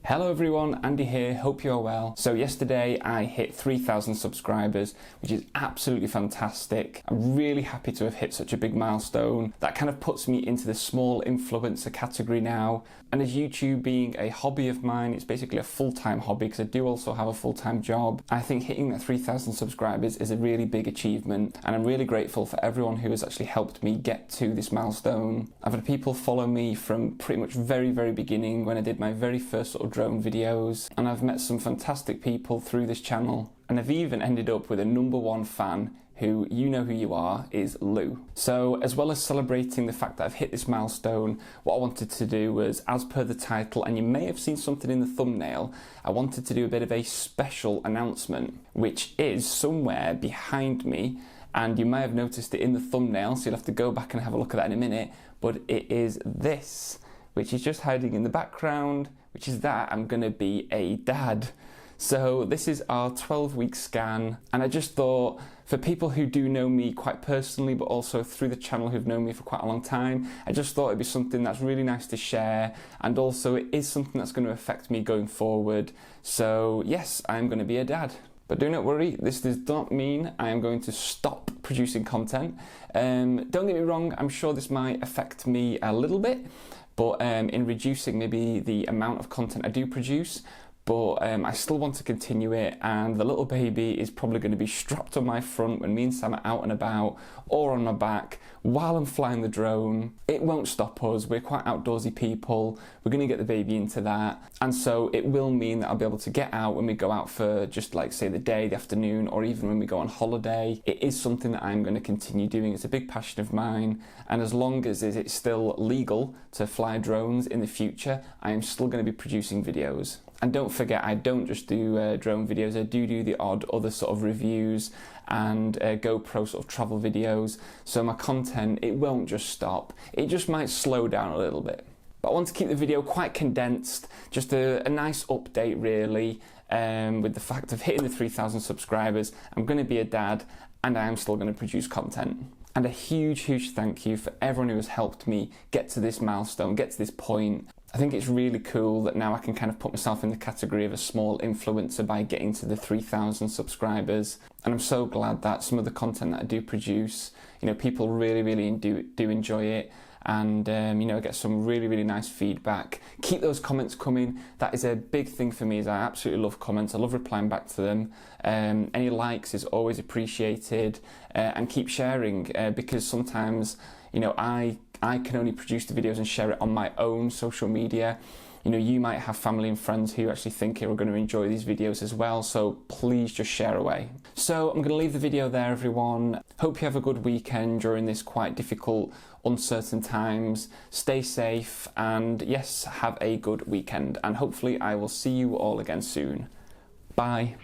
Hello everyone, Andy here, hope you are well. So yesterday I hit 3,000 subscribers, which is absolutely fantastic. I'm really happy to have hit such a big milestone. That kind of puts me into the small influencer category now. And as YouTube being a hobby of mine, it's basically a full-time hobby because I do also have a full-time job. I think hitting that 3,000 subscribers is a really big achievement, and I'm really grateful for everyone who has actually helped me get to this milestone. I've had people follow me from pretty much very beginning when I did my very first sort of drone videos, and I've met some fantastic people through this channel, and I've even ended up with a #1 fan who, you know who you are, is Lou. So as well as celebrating the fact that I've hit this milestone, what I wanted to do was, as per the title, and you may have seen something in the thumbnail, I wanted to do a bit of a special announcement, which is somewhere behind me, and you may have noticed it in the thumbnail, so you'll have to go back and have a look at that in a minute, but it is this, which is just hiding in the background, which is that I'm gonna be a dad. So this is our 12-week scan, and I just thought, for people who do know me quite personally, but also through the channel who've known me for quite a long time, I just thought it'd be something that's really nice to share, and also it is something that's going to affect me going forward. So yes, I'm going to be a dad. But do not worry, this does not mean I am going to stop producing content. Don't get me wrong, I'm sure this might affect me a little bit, but in reducing maybe the amount of content I do produce, but I still want to continue it, and the little baby is probably going to be strapped on my front when me and Sam are out and about, or on my back while I'm flying the drone. It won't stop us, we're quite outdoorsy people, we're going to get the baby into that, and so it will mean that I'll be able to get out when we go out for just like say the day, the afternoon, or even when we go on holiday. It is something that I'm going to continue doing, it's a big passion of mine, and as long as it's still legal to fly drones in the future, I am still going to be producing videos. And don't forget, I don't just do drone videos, I do the odd other sort of reviews and GoPro sort of travel videos. So my content, it won't just stop, it just might slow down a little bit. But I want to keep the video quite condensed, just a nice update really, with the fact of hitting the 3,000 subscribers. I'm going to be a dad, and I am still going to produce content. And a huge thank you for everyone who has helped me get to this milestone, get to this point. I think it's really cool that now I can kind of put myself in the category of a small influencer by getting to the 3,000 subscribers. And I'm so glad that some of the content that I do produce, you know, people really do enjoy it. And you know, get some really nice feedback. Keep those comments coming. That is a big thing for me, is I absolutely love comments. I love replying back to them. Any likes is always appreciated, and keep sharing, because sometimes, you know, I can only produce the videos and share it on my own social media. You know, you might have family and friends who actually think you're going to enjoy these videos as well, so please just share away. So I'm going to leave the video there, everyone. Hope you have a good weekend during this quite difficult, uncertain times. Stay safe, and yes, have a good weekend, and hopefully I will see you all again soon. Bye.